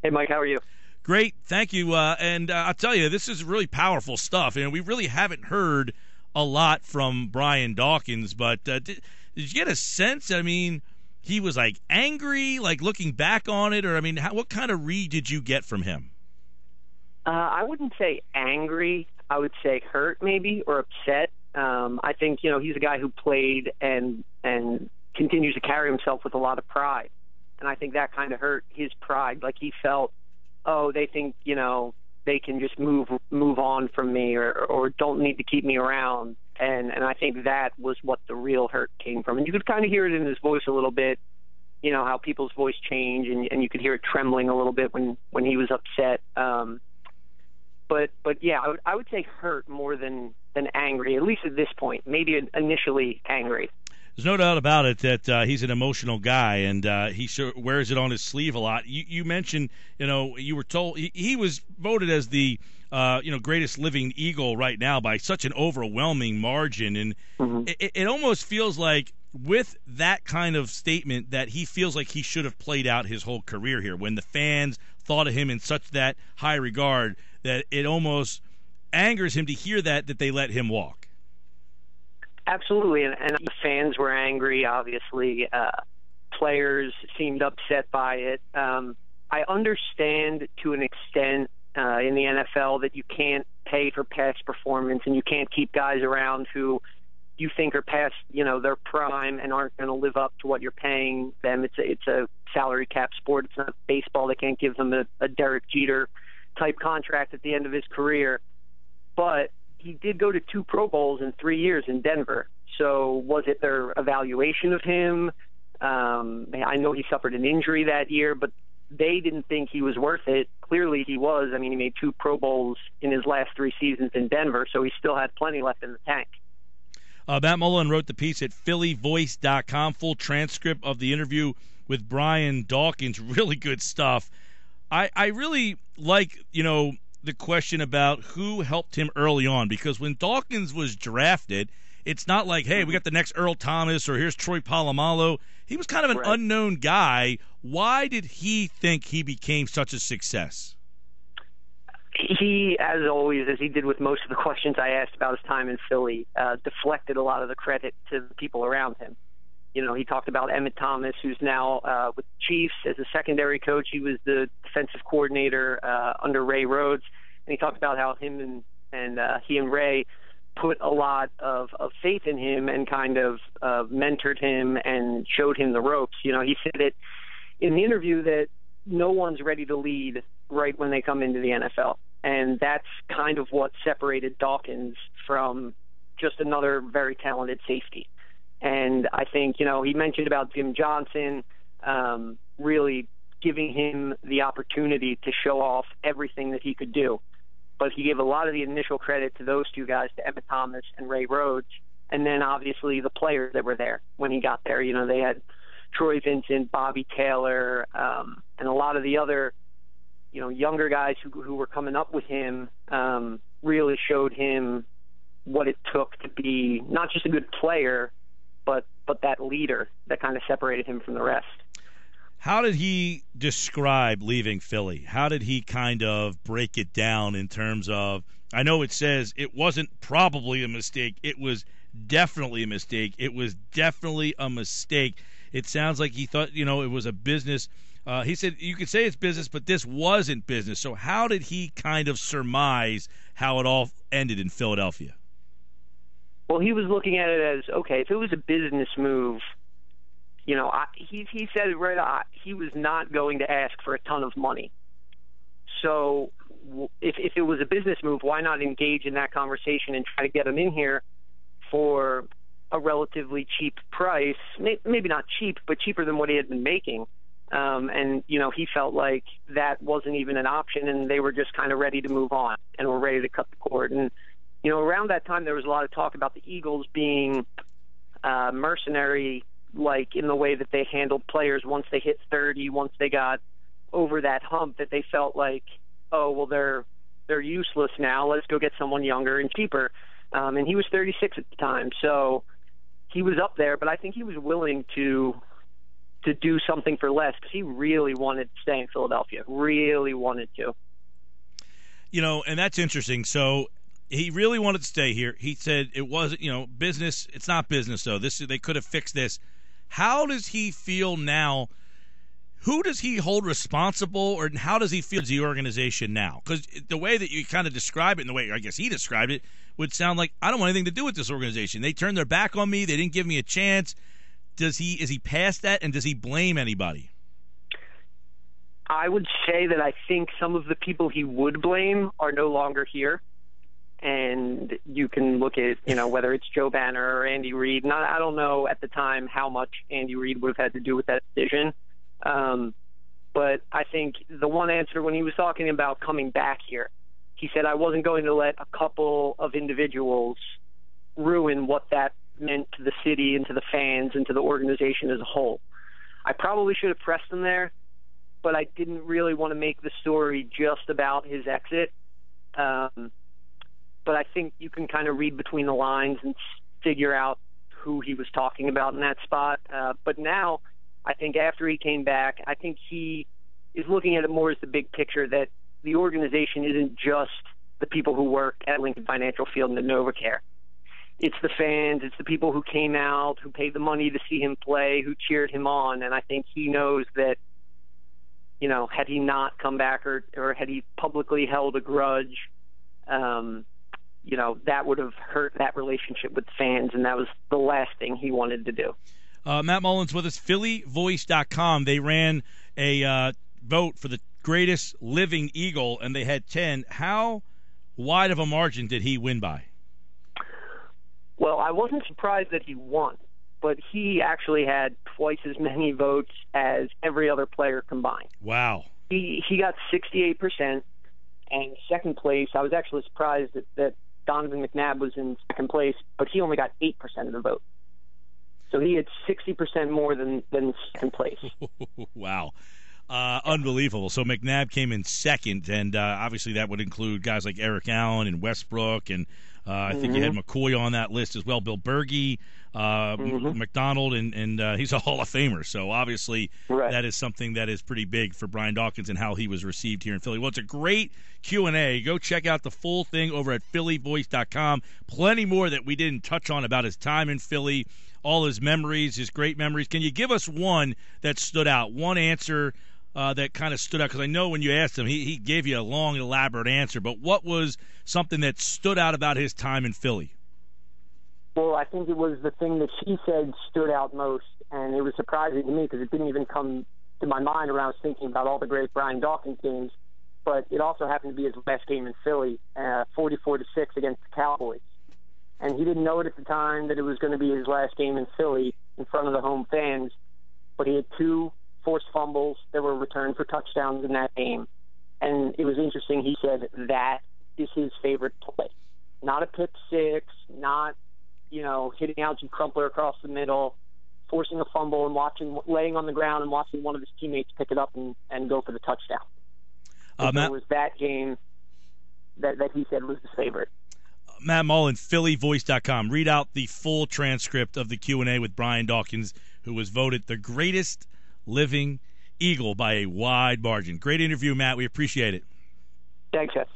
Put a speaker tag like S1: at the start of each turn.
S1: Hey, Mike, how are you?
S2: Great, thank you. And I'll tell you, this is really powerful stuff. And we really haven't heard a lot from Brian Dawkins, but did you get a sense? I mean, he was like angry, like looking back on it, or I mean, what kind of read did you get from him?
S1: I wouldn't say angry. I would say hurt, maybe, or upset. I think he's a guy who played and continues to carry himself with a lot of pride, and I think that kind of hurt his pride. Like he felt, oh, they think they can just move on from me, or don't need to keep me around. And I think that was what the real hurt came from. And you could kind of hear it in his voice a little bit, how people's voice change, and you could hear it trembling a little bit when he was upset. But yeah, I would say hurt more than angry, at least at this point. Maybe initially angry.
S2: There's no doubt about it that he's an emotional guy, and he wears it on his sleeve a lot. You mentioned, you were told he was voted as the greatest living Eagle right now by such an overwhelming margin, and it almost feels like with that kind of statement that he feels like he should have played out his whole career here. When the fans thought of him in such that high regard, that it almost angers him to hear that they let him walk.
S1: Absolutely, and the fans were angry, obviously. Players seemed upset by it. I understand to an extent in the NFL that you can't pay for past performance, and you can't keep guys around who you think are past their prime and aren't going to live up to what you're paying them. It's a salary cap sport. It's not baseball. They can't give them a Derek Jeter type contract at the end of his career. But he did go to 2 Pro Bowls in 3 years in Denver. So was it their evaluation of him? I know he suffered an injury that year, but they didn't think he was worth it. Clearly he was. I mean, he made 2 Pro Bowls in his last 3 seasons in Denver, so he still had plenty left in the tank.
S2: Matt Mullin wrote the piece at phillyvoice.com, full transcript of the interview with Brian Dawkins. Really good stuff. I really like, the question about who helped him early on, because when Dawkins was drafted, it's not like, hey, we got the next Earl Thomas or here's Troy Polamalu. He was kind of an unknown guy. Why did he think he became such a success?
S1: He, as always, as he did with most of the questions I asked about his time in Philly, deflected a lot of the credit to the people around him. He talked about Emmett Thomas, who's now with the Chiefs as a secondary coach. He was the defensive coordinator under Ray Rhodes. And he talked about how him and he and Ray put a lot of faith in him and kind of mentored him and showed him the ropes. He said it in the interview that no one's ready to lead right when they come into the NFL. And that's kind of what separated Dawkins from just another very talented safety. And I think, he mentioned about Jim Johnson really giving him the opportunity to show off everything that he could do. But he gave a lot of the initial credit to those 2 guys, to Emmett Thomas and Ray Rhodes, and then obviously the players that were there when he got there. They had Troy Vincent, Bobby Taylor, and a lot of the other, younger guys who were coming up with him really showed him what it took to be not just a good player, but that leader that kind of separated him from the rest.
S2: How did he describe leaving Philly? How did he kind of break it down in terms of, I know it says it wasn't probably a mistake, it was definitely a mistake. It was definitely a mistake. It sounds like he thought, it was a business. He said, you could say it's business, but this wasn't business. So how did he kind of surmise how it all ended in Philadelphia?
S1: Well, he was looking at it as, okay, if it was a business move, he said it right on. He was not going to ask for a ton of money. So if it was a business move, why not engage in that conversation and try to get him in here for a relatively cheap price? Maybe not cheap, but cheaper than what he had been making. And he felt like that wasn't even an option, and they were just kind of ready to move on and were ready to cut the cord. And around that time, there was a lot of talk about the Eagles being mercenary, like in the way that they handled players once they hit 30, once they got over that hump, that they felt like, oh, well, they're useless now. Let's go get someone younger and cheaper. And he was 36 at the time, so he was up there. But I think he was willing to to do something for less, because he really wanted to stay in Philadelphia, really wanted to.
S2: And that's interesting. So he really wanted to stay here. He said it wasn't, business. It's not business, though. They could have fixed this. How does he feel now? Who does he hold responsible, or how does he feel as the organization now? Because the way that you kind of describe it, and the way I guess he described it, would sound like, I don't want anything to do with this organization. They turned their back on me. They didn't give me a chance. Is he past that, and does he blame anybody?
S1: I would say that I think some of the people he would blame are no longer here. And you can look at, whether it's Joe Banner or Andy Reid. And I don't know at the time how much Andy Reid would have had to do with that decision. But I think the one answer when he was talking about coming back here, he said, I wasn't going to let a couple of individuals ruin what that meant to the city and to the fans and to the organization as a whole. I probably should have pressed him there, but I didn't really want to make the story just about his exit. But I think you can kind of read between the lines and figure out who he was talking about in that spot. But now, I think after he came back, I think he is looking at it more as the big picture, that the organization isn't just the people who work at Lincoln Financial Field and the NovaCare. It's the fans, it's the people who came out, who paid the money to see him play, who cheered him on. And I think he knows that, had he not come back or had he publicly held a grudge, that would have hurt that relationship with fans, and that was the last thing he wanted to do.
S2: Matt Mullin's with us, PhillyVoice.com. They ran a vote for the greatest living Eagle, and they had 10. How wide of a margin did he win by?
S1: Well, I wasn't surprised that he won, but he actually had twice as many votes as every other player combined.
S2: Wow.
S1: He got 68%, and second place, I was actually surprised that Donovan McNabb was in second place, but he only got 8% of the vote. So he had 60% more than second place.
S2: Wow. Unbelievable. So McNabb came in second, and obviously that would include guys like Eric Allen and Westbrook, and I think you had McCoy on that list as well, Bill Berge, McDonald, and he's a Hall of Famer. So obviously that is something that is pretty big for Brian Dawkins and how he was received here in Philly. Well, it's a great Q&A. Go check out the full thing over at PhillyVoice.com. Plenty more that we didn't touch on about his time in Philly, all his memories, his great memories. Can you give us one that stood out, one answer that kind of stood out? Because I know when you asked him, he gave you a long, elaborate answer, but what was something that stood out about his time in Philly?
S1: Well, I think it was the thing that he said stood out most, and it was surprising to me because it didn't even come to my mind when I was thinking about all the great Brian Dawkins games, but it also happened to be his last game in Philly, 44-6 against the Cowboys. And he didn't know it at the time that it was going to be his last game in Philly in front of the home fans, but he had 2 forced fumbles that were returned for touchdowns in that game. And it was interesting. He said that is his favorite play. Not a pick six, not, hitting Algie Crumpler across the middle, forcing a fumble and laying on the ground and watching one of his teammates pick it up and go for the touchdown. It was that game that he said was his favorite.
S2: Matt Mullin, PhillyVoice.com. Read out the full transcript of the Q&A with Brian Dawkins, who was voted the greatest living Eagle by a wide margin. Great interview, Matt. We appreciate it.
S1: Thanks, Jeff.